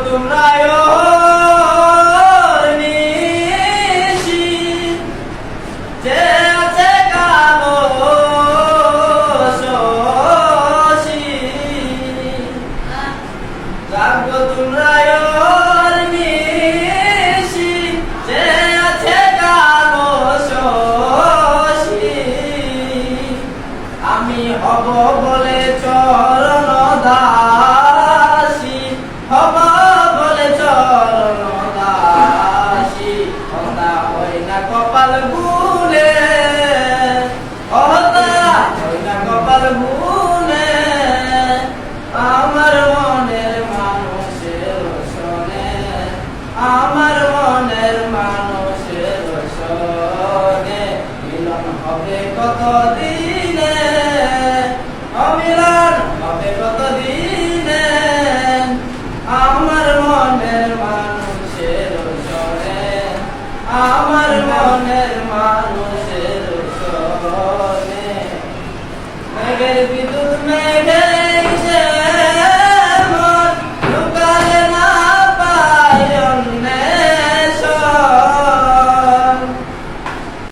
তোমরা নিশি যে আছে কালো শশী জাগো তোমরা নিশি যে আছে কালো শশী আমি হব বলে চরণ দাসী হব বলে চরণ দাসী হতা হই না কপাল গুনে হতা হই না কপাল গুনে আমার মনের মানুষের শোনে আমার মনের মানুষের শোনে মিলন হবে কত দিনে অমিলন হবে কত দিনে আমার মনের মানুষের শোনে আমার মনের মানুষের শোনে মেঘের